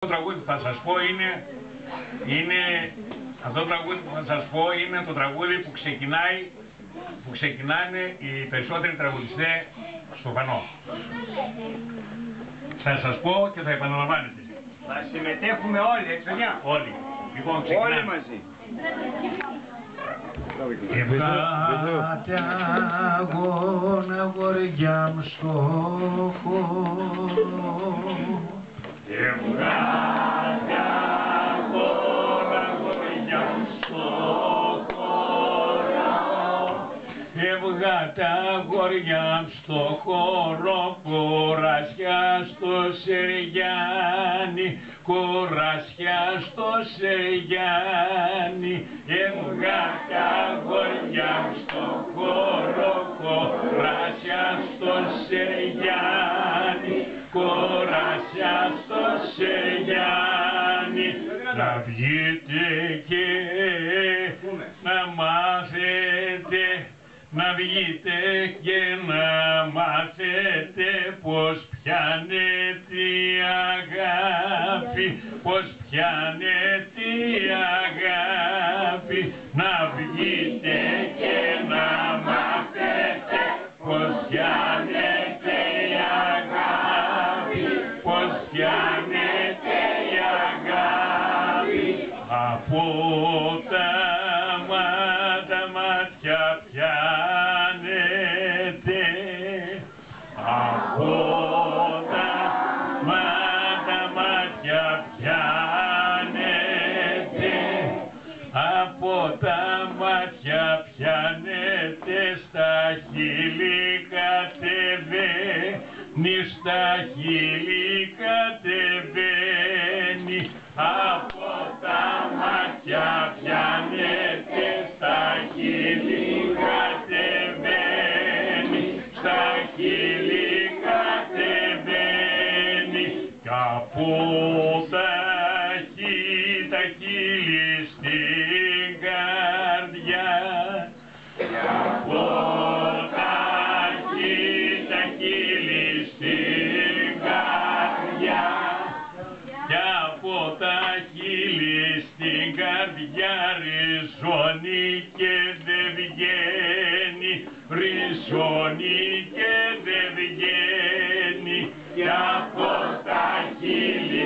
Το τραγούδι που θα σας πω αυτό το τραγούδι που θα σας πω είναι το τραγούδι που ξεκινάνε οι περισσότεροι τραγουδιστές στο Φανό. Θα σας πω και θα επαναλαμβάνετε. Θα συμμετέχουμε όλοι, έτσι παιδιά. Όλοι. Λοιπόν, ξεκινάμε. Όλοι μαζί. Εβγάτε αγώνα γοριά μου στο χώρο. Εβγάτε αγώνα γοριά μου στο χώρο. Εβγάτε αγόρια στο χώρο, κορασιά στο Σεργιάννη, κορασιά στο Σεργιάννη. Εβγάτε αγόρια στο χώρο, κορασιά στο Σεργιάννη, κορασιά στο Σεργιάννη. Να βγείτε και να μάθετε, να βγείτε και να μάθετε πως πιάνεται η αγάπη, πως πιάνεται η αγάπη. Να βγείτε και να μάθετε πως πιάνεται η αγάπη, πως πιάνεται η αγάπη. Από τα μάτια πιάνεται, από τα μάτια πιάνεται, από τα μάτια πιάνεται, στα χείλη κατεβαίνει, στα χείλη κατεβαίνει. Από τα μάτια πιάνεται, στα χείλη κατεβαίνει, στα χείλη κατεβαίνει. Κι από τα χείλη στην καρδιά, κι από τα χείλη στην καρδιά, κι από τα χείλη στην καρδιά ριζώνει και δεν βγαίνει, ριζώνει και δεν βγαίνει. Κι από τα χείλη